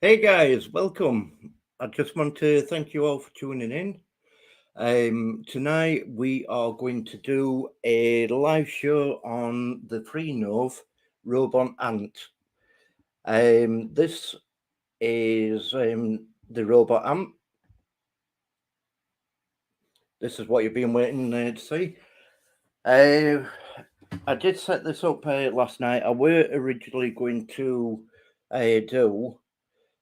Hey guys, welcome. I just want to thank you all for tuning in. Tonight we are going to do a live show on the Freenove Robot Ant. This is the robot ant. This is what you've been waiting to see. I did set this up last night. I were originally going to do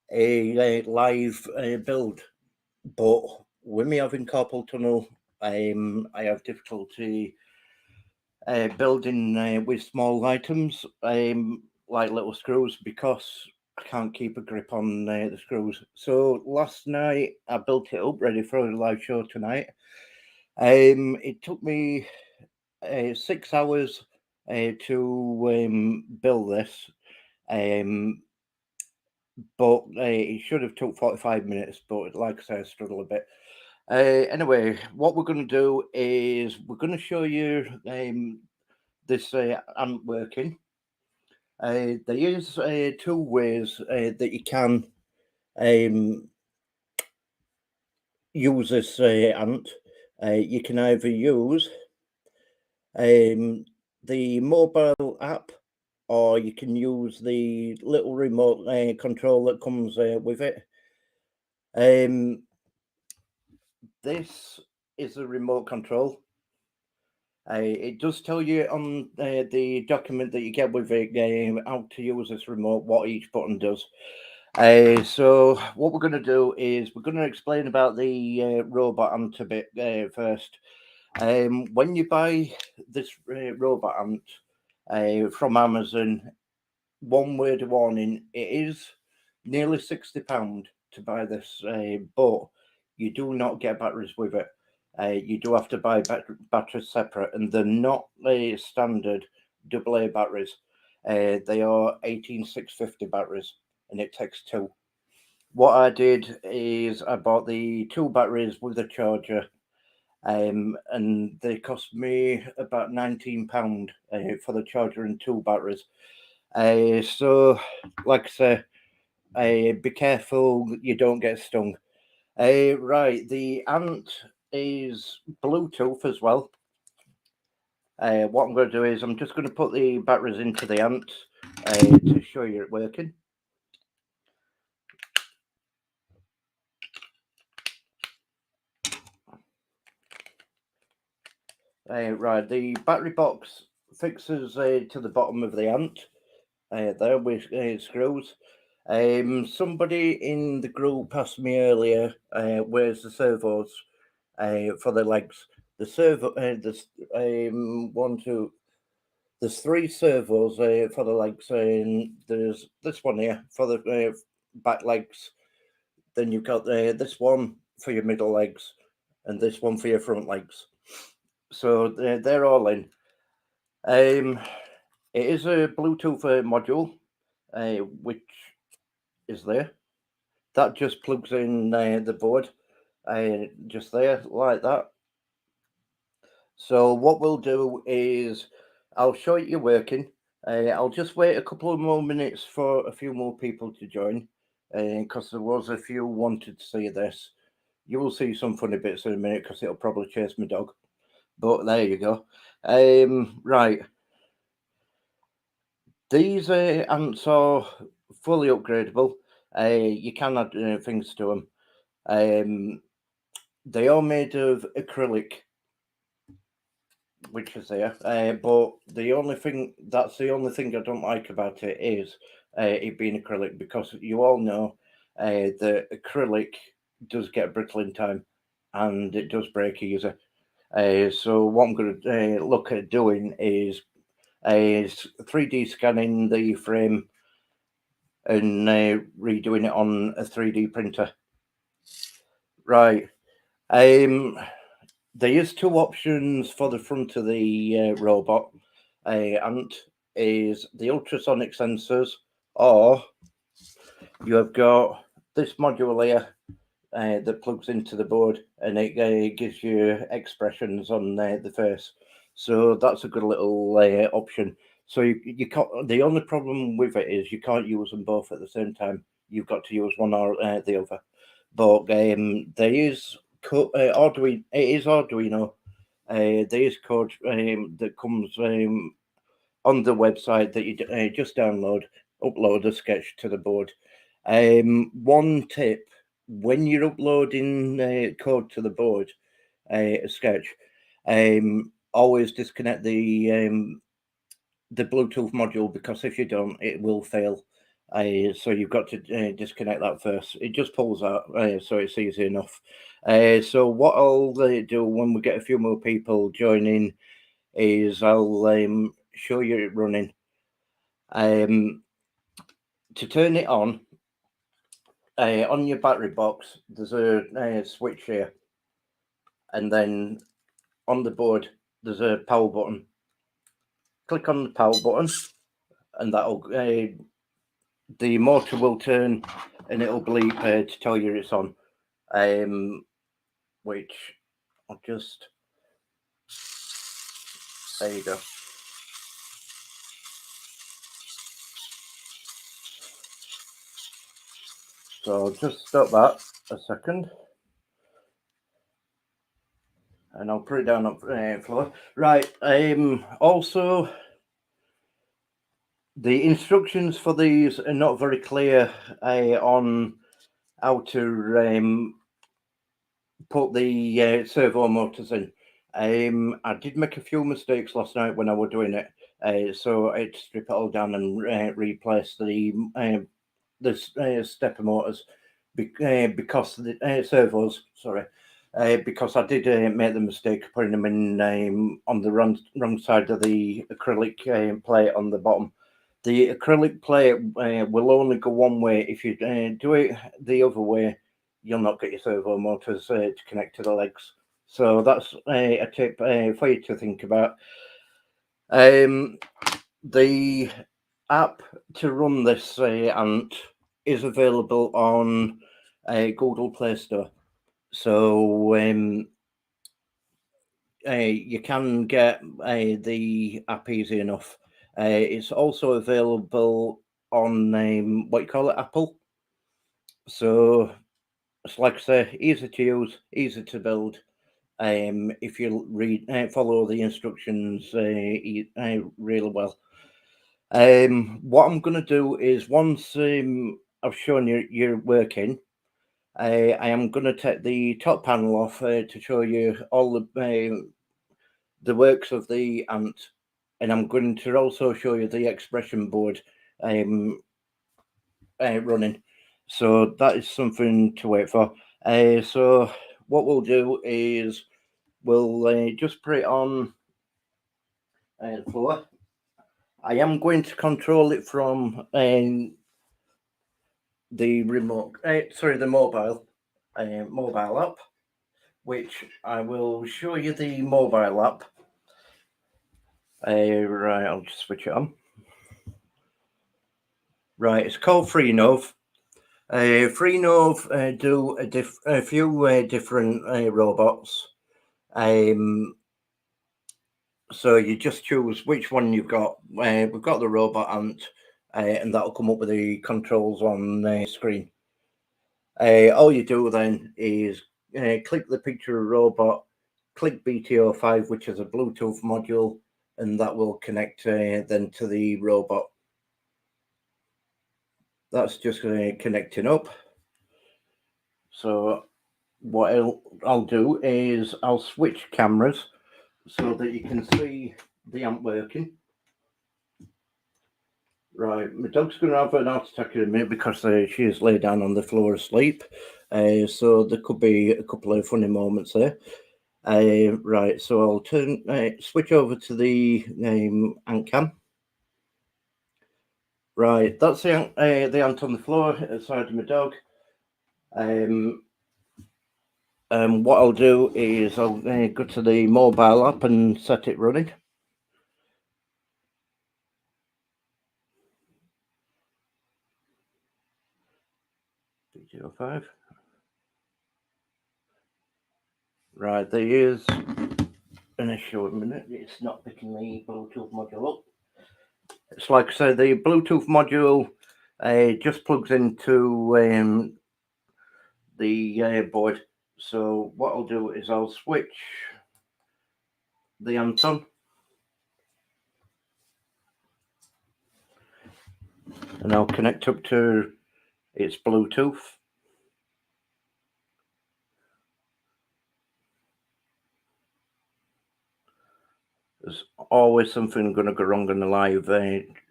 a live build, but with me having carpal tunnel, I have difficulty building with small items, like little screws, because I can't keep a grip on the screws. So last night I built it up ready for a live show tonight. It took me 6 hours to build this. Um, but it should have took 45 minutes, but like I said, I struggle a bit. Anyway, what we're going to do is we're going to show you this ant working. There is two ways that you can um, use this ant. You can either use um, the mobile app, or you can use the little remote control that comes with it. Um, this is a remote control. It does tell you on the document that you get with it how to use this remote, what each button does. So what we're going to do is we're going to explain about the robot ant a bit first. When you buy this robot ant from Amazon, one word of warning: it is nearly £60 to buy this, but you do not get batteries with it. You do have to buy batteries separate, and they're not standard AA batteries. They are 18650 batteries, and it takes two. What I did is I bought the two batteries with a charger, and they cost me about £19 for the charger and two batteries. So, like I say, be careful that you don't get stung. Right, the ant is Bluetooth as well. What I'm going to do is I'm just going to put the batteries into the ant to show you it working. Right, the battery box fixes to the bottom of the ant there with screws. Somebody in the group asked me earlier, where's the servos for the legs? The servo, there's one, two, there's three servos for the legs, and there's this one here for the back legs. Then you've got this one for your middle legs, and this one for your front legs. So they're all in. Um, it is a Bluetooth module, which is there. That just plugs in the board, just there like that. So what we'll do is I'll show you working. I'll just wait a couple of more minutes for a few more people to join, because there was a few wanted to see this. You will see some funny bits in a minute because it'll probably chase my dog. But there you go. Right. These ants are fully upgradable. You can add things to them. They are made of acrylic, which is there. But that's the only thing I don't like about it is it being acrylic, because you all know that acrylic does get brittle in time, and it does break easy. So what I'm going to look at doing is 3D scanning the frame and redoing it on a 3D printer. Right. Um, there is two options for the front of the robot, and is the ultrasonic sensors, or you have got this module here that plugs into the board, and it gives you expressions on the face. So that's a good little option. So you can't. The only problem with it is you can't use them both at the same time. you've got to use one or the other. But there is Arduino. It is Arduino. There is code that comes on the website that you just download, upload a sketch to the board. One tip: when you're uploading code to the board, a sketch, always disconnect the Bluetooth module, because if you don't, it will fail. So you've got to disconnect that first. It just pulls out, so it's easy enough. So what I'll do when we get a few more people joining is I'll show you it running. To turn it on your battery box, there's a switch here, and then on the board there's a power button. Click on the power button, and that'll the motor will turn, and it'll bleep to tell you it's on. Which I'll just, there you go. So I'll just stop that a second, and I'll put it down on the floor. Right. Also, the instructions for these are not very clear on how to put the servo motors in. I did make a few mistakes last night when I was doing it, so I had to strip it all down and replace the stepper motors because the servos. Sorry, because I did make the mistake of putting them in on the wrong side of the acrylic plate on the bottom. The acrylic plate will only go one way. If you do it the other way, you'll not get your servo motors to connect to the legs. So that's a tip for you to think about. The app to run this Ant is available on Google Play Store. So you can get the app easy enough. It's also available on what you call it, Apple. So it's like I say, easy to use, easy to build. If you follow the instructions really well. What I'm going to do is once I've shown you you're working, I am going to take the top panel off to show you all the works of the Ant, and I'm going to also show you the expression board running. So that is something to wait for. So what we'll do is we'll just put it on the floor. I am going to control it from the remote, the mobile app, which I will show you the mobile app. Right, I'll just switch it on. Right, it's called Freenove. Freenove do a few different robots. So you just choose which one you've got. We've got the robot Ant, and that'll come up with the controls on the screen. All you do then is click the picture of robot, click BTO5, which is a Bluetooth module, and that will connect then to the robot. That's just connecting up. So what I'll do is I'll switch cameras so that you can see the Ant working. Right, my dog's going to have an heart attack in a minute because she is laid down on the floor asleep. So there could be a couple of funny moments there. Right, so I'll switch over to the Ant cam. Right, that's the Ant on the floor aside of my dog. What I'll do is I'll go to the mobile app and set it running. BTO5. Right, there is an issue a minute. It's not picking the Bluetooth module up. It's like I said, the Bluetooth module It just plugs into the board. So what I'll do is I'll switch the ant on, and I'll connect up to its Bluetooth. There's always something going to go wrong in the live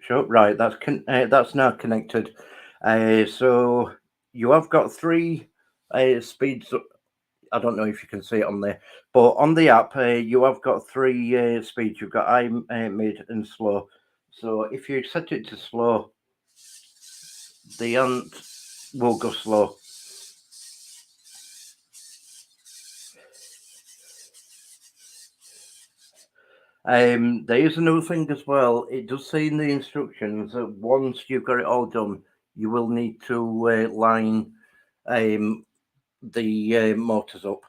show. Right, that's now connected. So you have got three speeds. I don't know if you can see it on there, but on the app, you have got three speeds. You've got high, mid, and slow. So if you set it to slow, the ant will go slow. There is another thing as well. It does say in the instructions that once you've got it all done, you will need to line the motors up.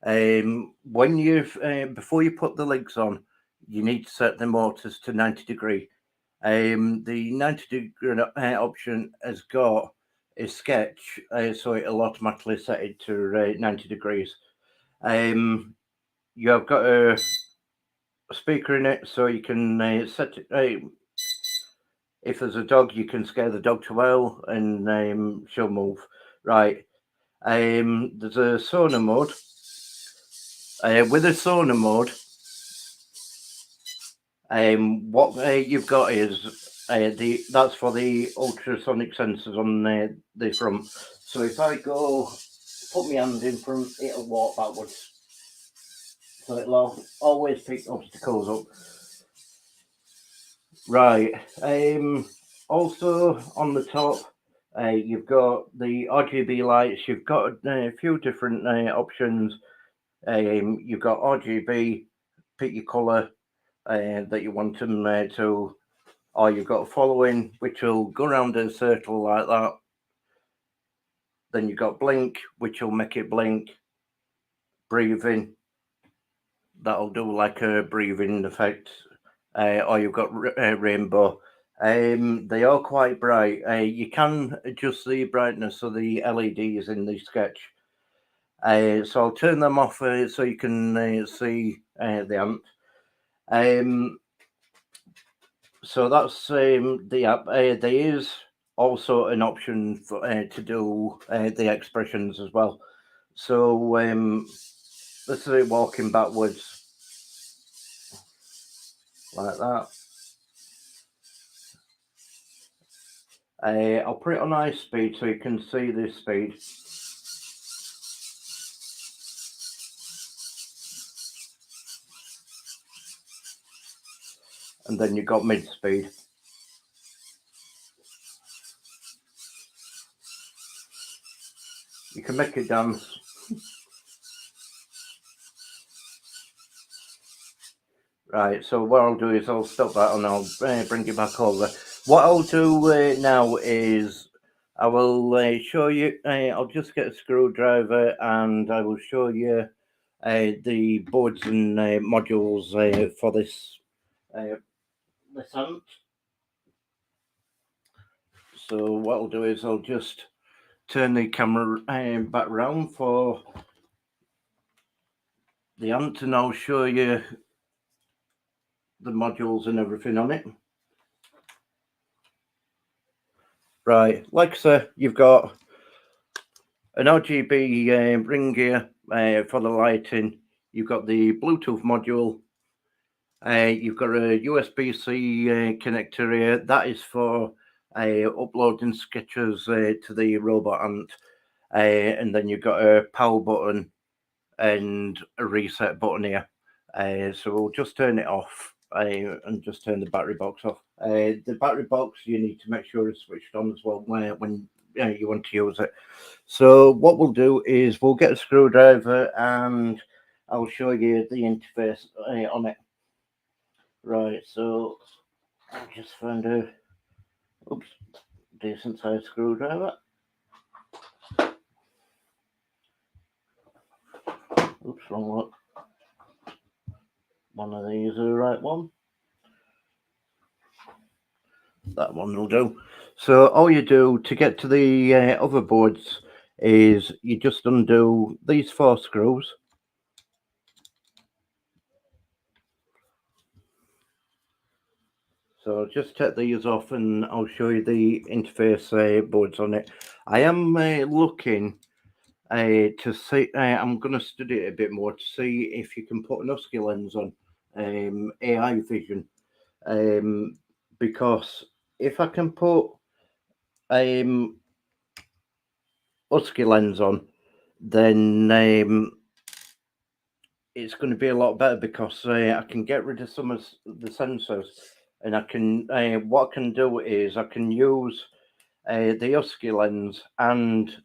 When you've before you put the legs on, you need to set the motors to 90 degree. The 90 degree option has got a sketch, so it'll automatically set it to 90 degrees. You have got a speaker in it, so you can set it. If there's a dog, you can scare the dog to hell, and she'll move. Right. There's a sauna mode. With a sauna mode, what you've got is that's for the ultrasonic sensors on the front. So if I go put my hand in front, it'll walk backwards. So it'll always pick obstacles up. Right. Also on the top, you've got the RGB lights. You've got a few different options. You've got RGB, pick your colour that you want them to, or you've got following, which will go around in a circle like that. Then you've got blink, which will make it blink. Breathing, that'll do like a breathing effect. Or you've got rainbow. They are quite bright. You can adjust the brightness of the LEDs in the sketch. So I'll turn them off so you can see the ant. So that's the app. There is also an option for, to do the expressions as well. So let's say walking backwards like that. I'll put it on high speed so you can see this speed. And then you've got mid speed. You can make it dance. Right, so what I'll do is I'll stop that and I'll bring it back over. What I'll do now is I will show you, I'll just get a screwdriver and I will show you the boards and modules for this ant. So what I'll do is I'll just turn the camera back round for the ant and I'll show you the modules and everything on it. Right, like I said, you've got an RGB ring gear for the lighting. You've got the Bluetooth module. You've got a USB-C connector here. That is for uploading sketches to the robot ant. And then you've got a power button and a reset button here. So we'll just turn it off and just turn the battery box off. The battery box, you need to make sure it's switched on as well when you want to use it. So what we'll do is we'll get a screwdriver and I'll show you the interface on it. Right, so I'll just find a decent sized screwdriver. Oops, wrong one. One of these is the right one. That one will do. So all you do to get to the other boards is you just undo these 4 screws. So I'll just take these off and I'll show you the interface boards on it. I am looking to see, I'm going to study it a bit more to see if you can put an Husky Lens on AI vision, because if I can put Husky Lens on, then it's going to be a lot better, because I can get rid of some of the sensors, and I can what I can do is I can use the Husky Lens and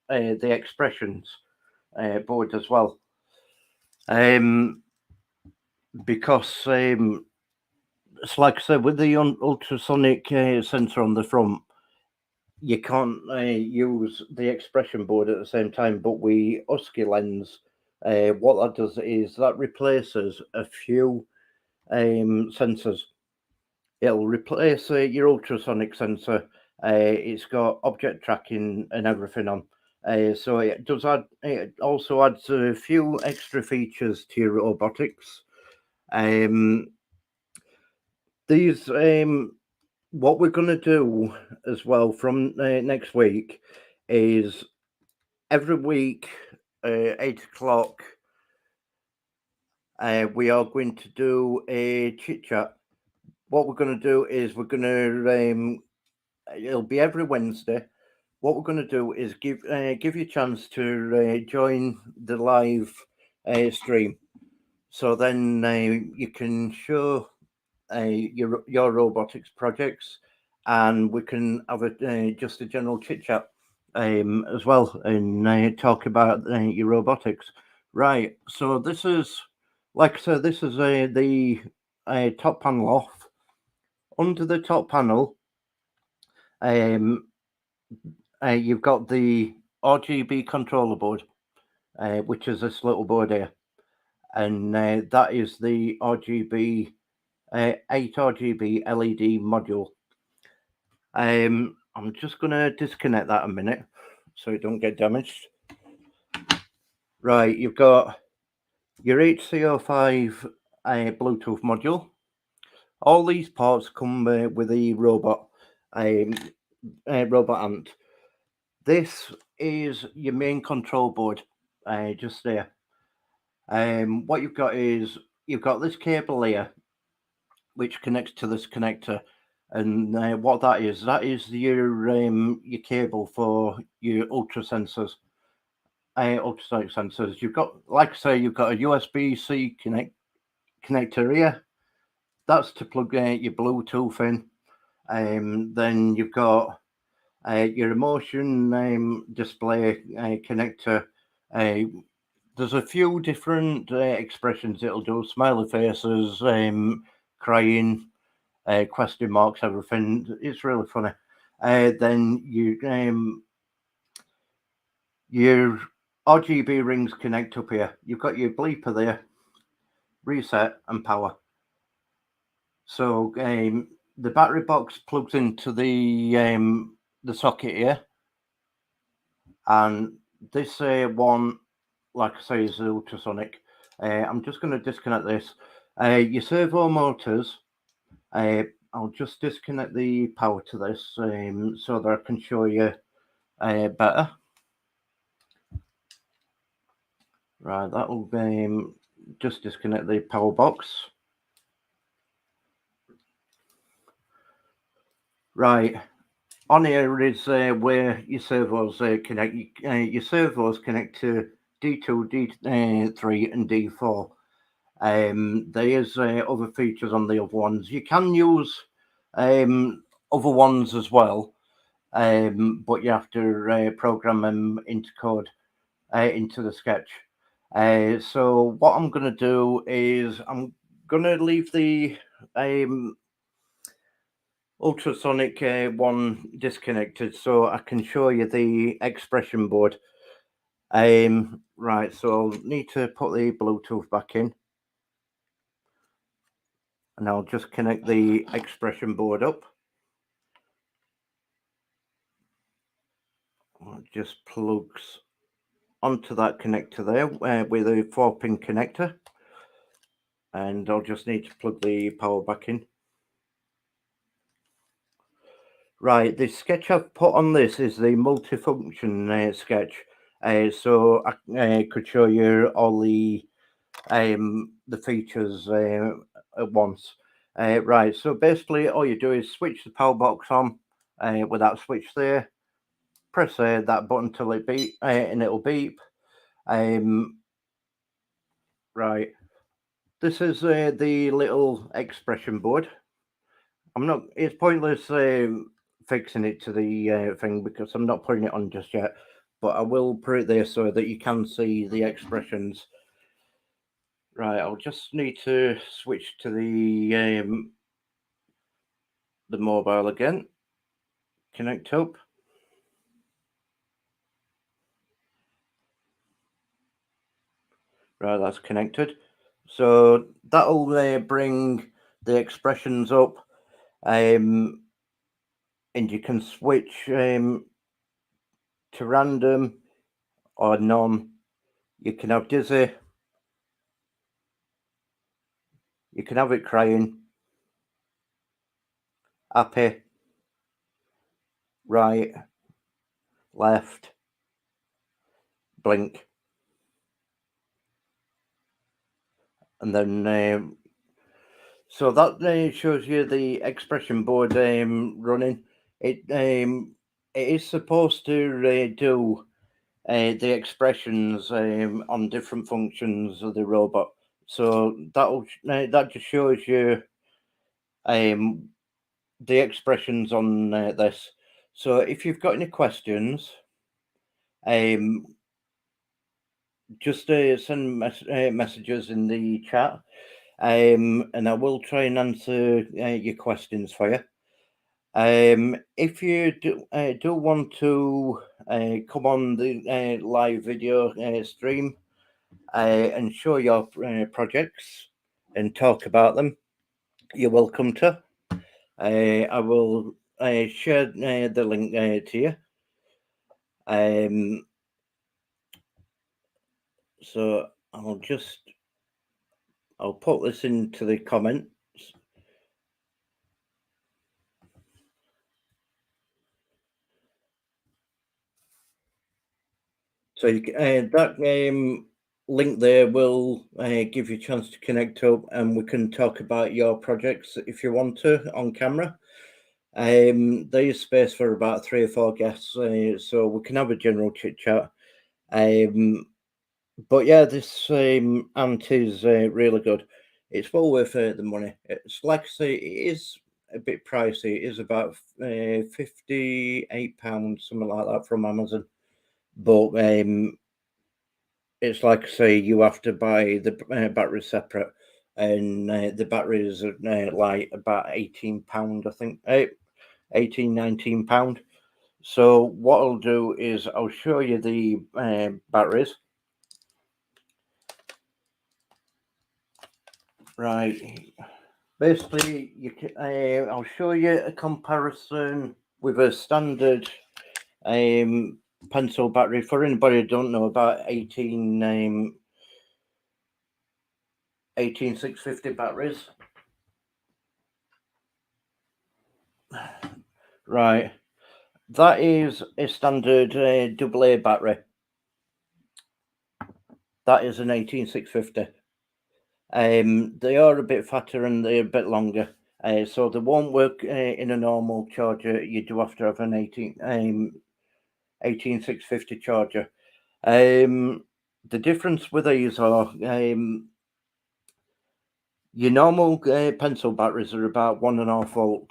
the expressions board as well, because it's like I said, with the ultrasonic sensor on the front, you can't use the expression board at the same time. But with Husky Lens, what that does is that replaces a few sensors. It'll replace your ultrasonic sensor. It's got object tracking and everything on. So it does add. It also adds a few extra features to your robotics. These what we're going to do as well from next week is every week, 8 o'clock, we are going to do a chit chat. What we're going to do is we're going to it'll be every Wednesday. What we're going to do is give you a chance to join the live stream, so then you can show your robotics projects, and we can have just a general chit chat as well, and talk about your robotics. Right. So this is, like I said, this is the top panel off. Under the top panel, you've got the RGB controller board, which is this little board here, and that is the RGB 8 RGB LED module. I'm just going to disconnect that a minute so it don't get damaged. Right, you've got your HC05 Bluetooth module. All these parts come with the robot Ant. This is your main control board, just there. What you've got is you've got this cable here, which connects to this connector, and what that is your cable for your ultrasonic sensors. You've got, like I say, you've got a USB-C connector here. That's to plug your Bluetooth in. Then you've got your emotion display connector. There's a few different expressions it'll do: smiley faces, crying, question marks, everything. It's really funny. Then your RGB rings connect up here. You've got your bleeper there, reset, and power. So the battery box plugs into the socket here, and this one, like I say, is ultrasonic. I'm just going to disconnect this. Your servo motors. I'll just disconnect the power to this so that I can show you better. Right, that will just disconnect the power box. Right, on here is where your servos connect. Your servos connect to D2, D3, and D4. There is other features on the other ones. You can use other ones as well, but you have to program them into code into the sketch. So what I'm going to do is I'm going to leave the ultrasonic one disconnected so I can show you the expression board. Right, so I'll need to put the Bluetooth back in, and I'll just connect the expression board up. it just plugs onto that connector there with a 4-pin connector, and I'll just need to plug the power back in. Right, the sketch I've put on this is the multifunction sketch, so I could show you all the features at once. Right, so basically all you do is switch the power box on with that switch there, press that button till it beep, and it'll beep. Right, this is the little expression board. It's pointless fixing it to the thing because I'm not putting it on just yet, but I will put it there so that you can see the expressions. Right, I'll just need to switch to the mobile again. Connect up. Right, that's connected. So that'll bring the expressions up, and you can switch to random or none. You can have dizzy. You can have it crying, happy, right, left, blink, and then so that shows you the expression board running. It is supposed to do the expressions on different functions of the robot. So that just shows you the expressions on this. So if you've got any questions, just send messages in the chat, and I will try and answer your questions for you. If you do want to come on the live video stream and show your projects and talk about them, you're welcome to. I will share the link to you. So I'll put this into the comments. So that link there will give you a chance to connect up, and we can talk about your projects if you want to on camera. There is space for about 3 or 4 guests, so we can have a general chit chat. But yeah, this ant is really good. It's well worth the money. It's like I say, it is a bit pricey. It is about £58, something like that, from Amazon. But it's like I say, you have to buy the batteries separate, and the batteries are like about £18, I think, 18, £19. So what I'll do is I'll show you the batteries. Right. Basically, I'll show you a comparison with a standard pencil battery. For anybody who don't know about 18650 batteries. Right. That is a standard AA battery. That is an 18650. They are a bit fatter and they're a bit longer. So they won't work in a normal charger. You do have to have an 18650 charger. The difference with these are your normal pencil batteries are about 1.5 volt.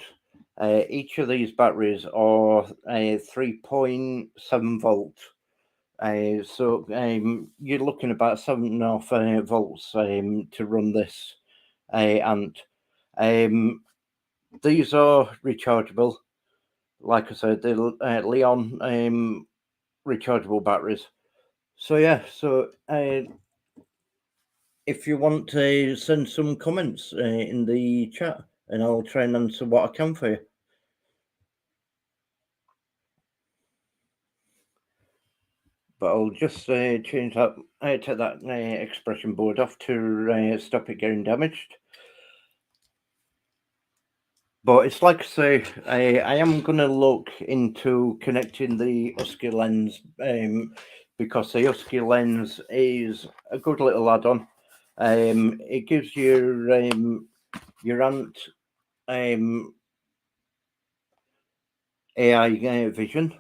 Each of these batteries are 3.7 volt. So you're looking about 7.5 volts to run this ant. These are rechargeable. Like I said, they're Leon rechargeable batteries. So yeah, so if you want to send some comments in the chat, and I'll try and answer what I can for you. But I'll just change that, take that expression board off to stop it getting damaged. But it's like I say, I am going to look into connecting the Husky Lens because the Husky Lens is a good little add-on. It gives your Ant AI vision,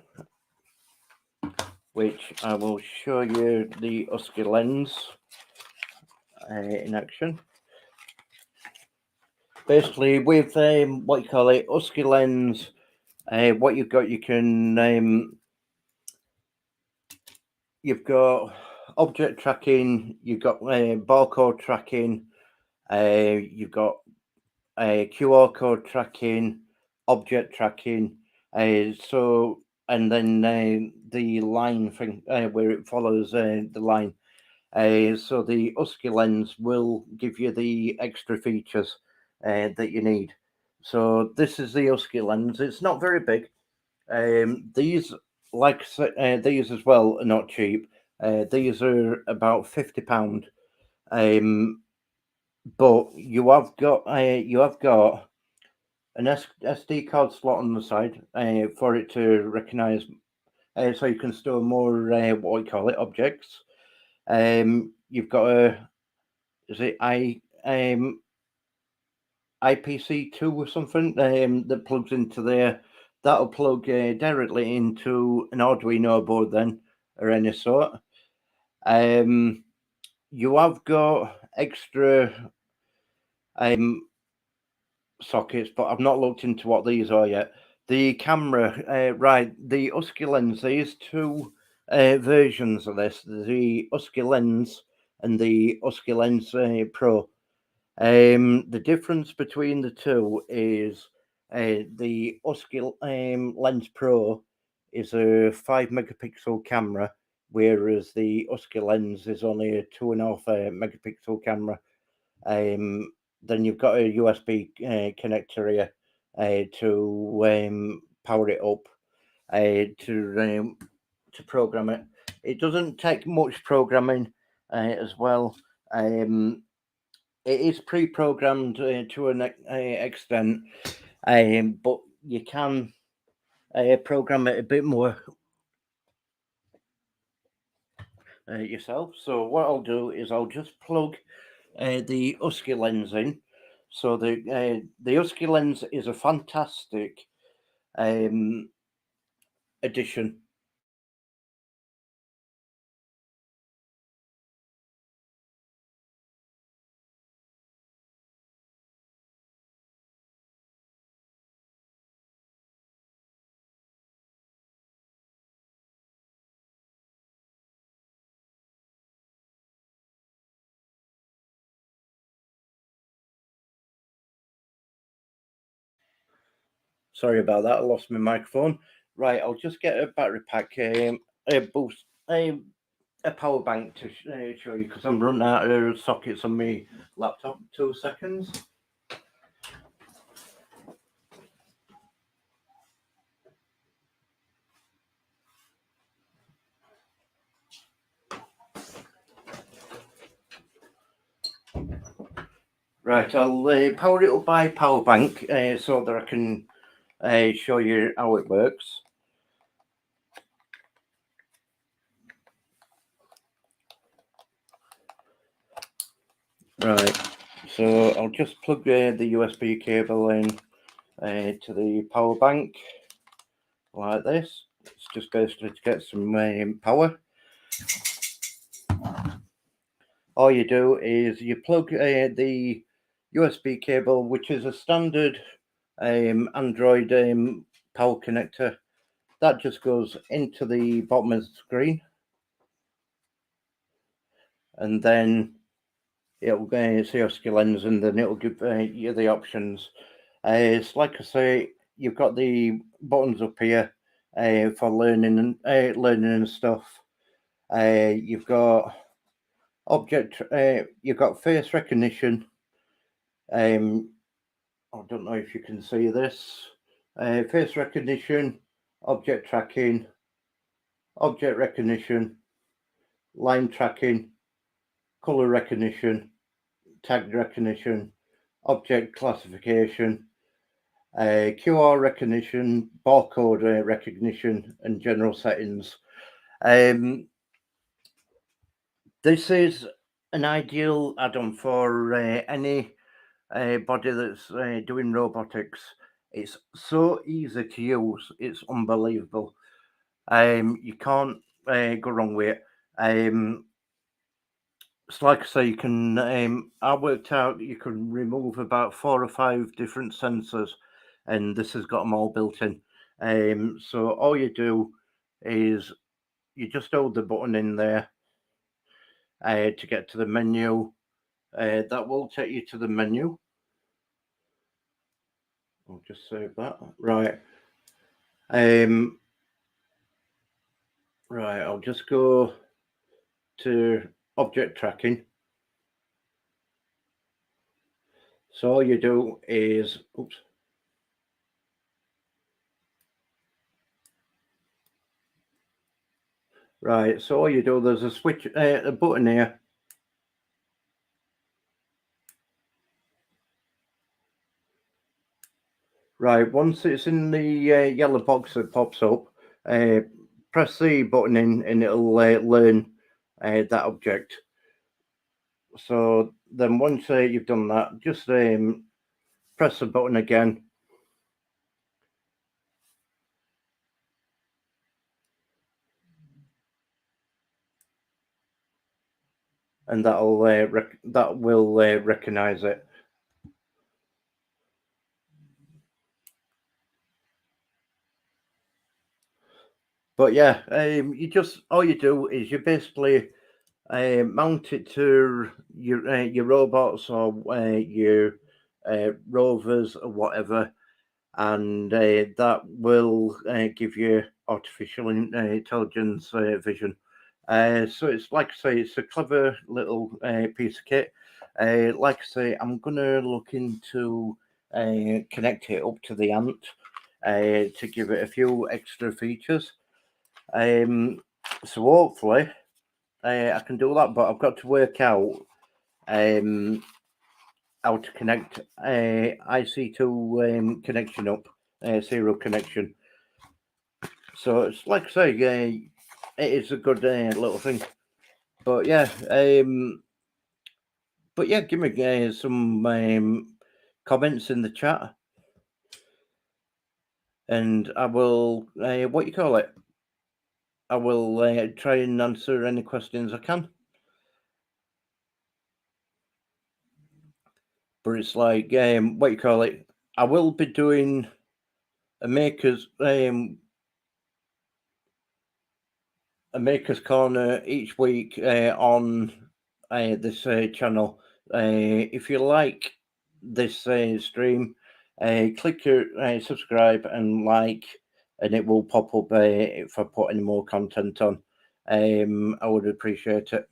which I will show you the Husky Lens in action. Basically, with what you call it, Husky Lens, what you've got, you can you've got object tracking, you've got barcode tracking, you've got QR code tracking, object tracking. So and then the line thing where it follows the line. So the Husky Lens will give you the extra features that you need. So this is the Husky Lens. It's not very big. These, like these as well, are not cheap. These are about £50. But you have got an SD card slot on the side for it to recognise, so you can store more what we call it objects. You've got a IPC2 or something that plugs into there. That'll plug directly into an Arduino board then, or any sort. You have got extra sockets, but I've not looked into what these are yet. The camera, right, the Husky Lens, there's two versions of this, the Husky Lens and the Husky Lens Pro. The difference between the two is the Husky Lens Pro is a 5 megapixel camera, whereas the Husky Lens is only a 2.5 megapixel camera. Then you've got a USB connector here to power it up to program it. It doesn't take much programming as well. It is pre-programmed to an extent, but you can program it a bit more yourself. So what I'll do is I'll just plug the Husky Lens in. So the Husky Lens is a fantastic addition. Sorry about that. I lost my microphone. Right, I'll just get a battery pack, a boost, a power bank to show you because I'm running out of sockets on my laptop. 2 seconds. Right, I'll power it up by power bank so that I can show you how it works. Right, so I'll just plug the USB cable in to the power bank like this. It's just basically to get some power. All you do is you plug the USB cable, which is a standard Android power connector. That just goes into the bottom of the screen, and then it'll say Husky Lens, and then it'll give you the options. It's like I say, you've got the buttons up here for learning and stuff. You've got you've got face recognition. I don't know if you can see this. Face recognition, object tracking, object recognition, line tracking, color recognition, tag recognition, object classification, QR recognition, barcode recognition, and general settings. This is an ideal add-on for any body that's doing robotics. It's so easy to use, it's unbelievable. You can't go wrong with it. So like I say, you can. I worked out you can remove about 4 or 5 different sensors, and this has got them all built in. So all you do is you just hold the button in there to get to the menu. That will take you to the menu. I'll just save that. Right. Right. I'll just go to object tracking. So all you do is, oops. Right, so all you do, there's a switch, a button here. Right, once it's in the yellow box that pops up, press the button in and it'll learn that object. So then once you've done that, just press the button again. And that will recognize it. But yeah, all you do is you basically mount it to your robots or your rovers or whatever, and that will give you artificial intelligence vision. So it's like I say, it's a clever little piece of kit. Like I say, I'm gonna look into connect it up to the Ant to give it a few extra features. So hopefully I can do that, but I've got to work out how to connect IC2 connection up, serial connection. So it's like I say, it is a good little thing. But yeah, give me some comments in the chat, and I will what you call it. I will try and answer any questions I can. But it's like what you call it. I will be doing a maker's corner each week on this channel. If you like this stream, click your subscribe and like, and it will pop up if I put any more content on. I would appreciate it.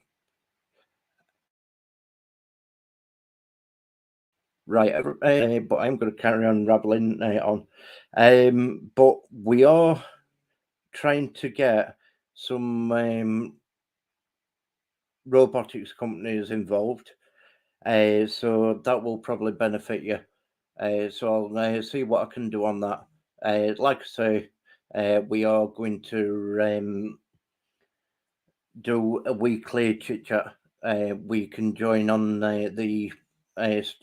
Right, but I'm going to carry on rambling on. But we are trying to get some robotics companies involved, so that will probably benefit you. So I'll see what I can do on that. Like I say, we are going to do a weekly chit chat. We can join on the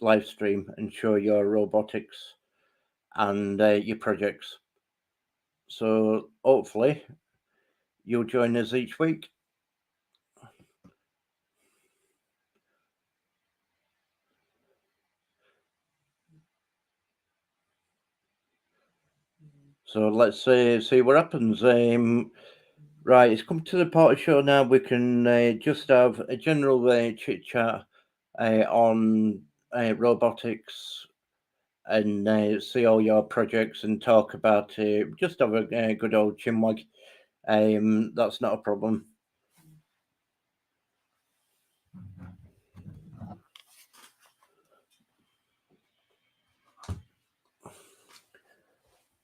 live stream and show your robotics and your projects. So hopefully you'll join us each week. So let's see what happens. Right, it's come to the part of the show now. We can just have a general chit chat on robotics and see all your projects and talk about it. Just have a good old chinwag. That's not a problem.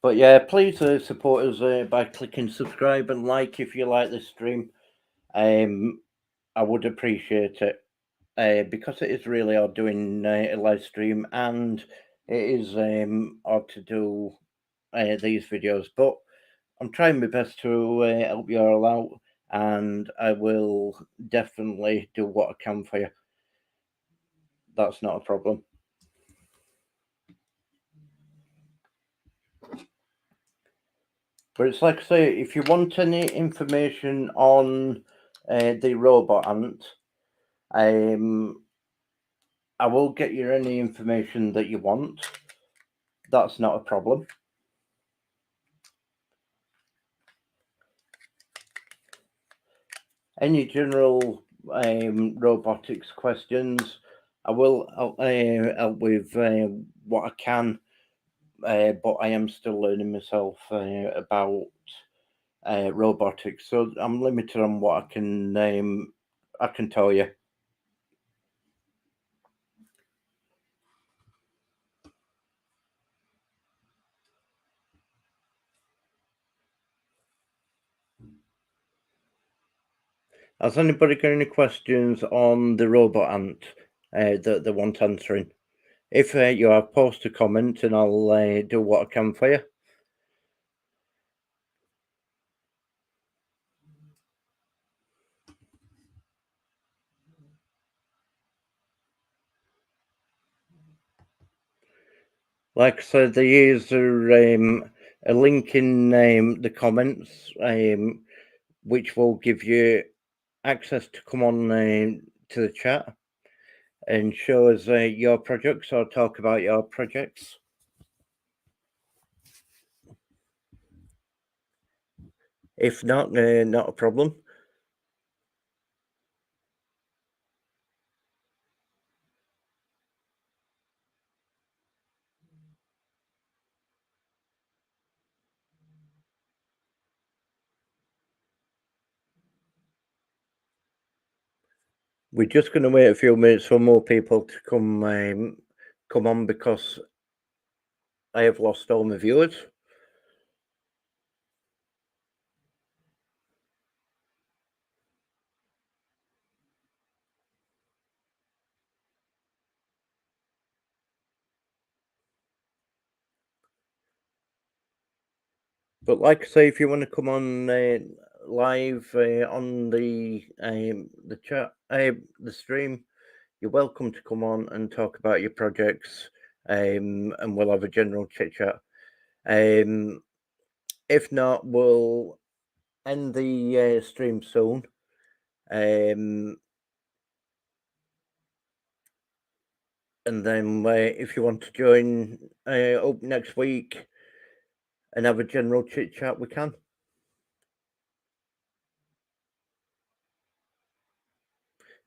But yeah, please support us by clicking subscribe and like if you like this stream. I would appreciate it. Because it is really odd doing a live stream, and it is odd to do these videos, but I'm trying my best to help you all out, and I will definitely do what I can for you. That's not a problem. But it's like I say, if you want any information on the robot ant, I will get you any information that you want. That's not a problem. Any general robotics questions, I will help with what I can, but I am still learning myself about robotics, so I'm limited on what I can tell you. Has anybody got any questions on the robot ant that they want answering? If you have, post a comment and I'll do what I can for you. Like I said, there is a link in the comments, which will give you access to come on to the chat and show us your projects or talk about your projects. If not, not a problem. We're just going to wait a few minutes for more people to come on, because I have lost all my viewers. But like I say, if you want to come on live on the chat, the stream, you're welcome to come on and talk about your projects, and we'll have a general chit chat. If not, we'll end the stream soon. And then if you want to join up next week and have a general chit chat, we can.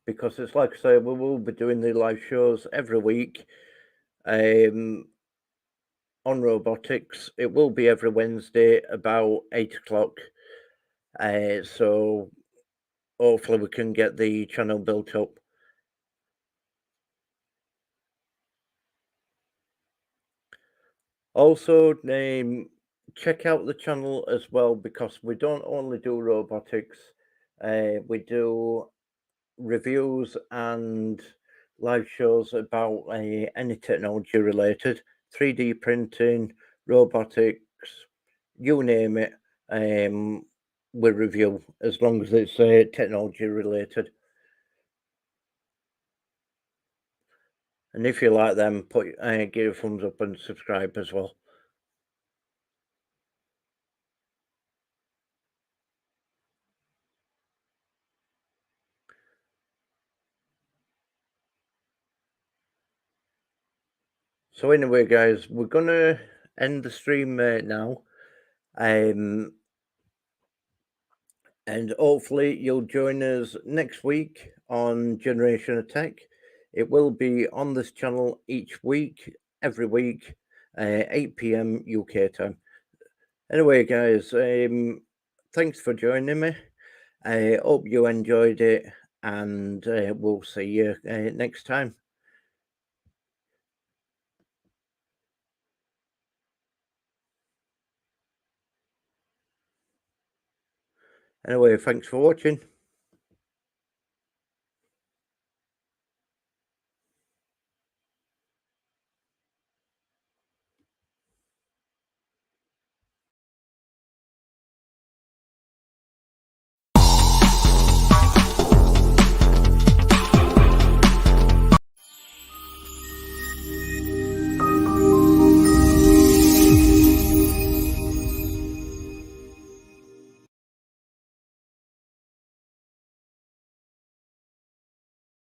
Because it's like I say, we will be doing the live shows every week on robotics. It will be every Wednesday about 8 o'clock. So hopefully we can get the channel built up. Also, check out the channel as well, because we don't only do robotics, we do reviews and live shows about any technology related, 3D printing, robotics, you name it. We review, as long as it's technology related. And if you like them, give a thumbs up and subscribe as well. So anyway, guys, we're gonna end the stream now, and hopefully you'll join us next week on Generation of Tech. It will be on this channel each week, every week, 8 p.m. UK time. Anyway, guys, thanks for joining me. I hope you enjoyed it, and we'll see you next time. Anyway, thanks for watching.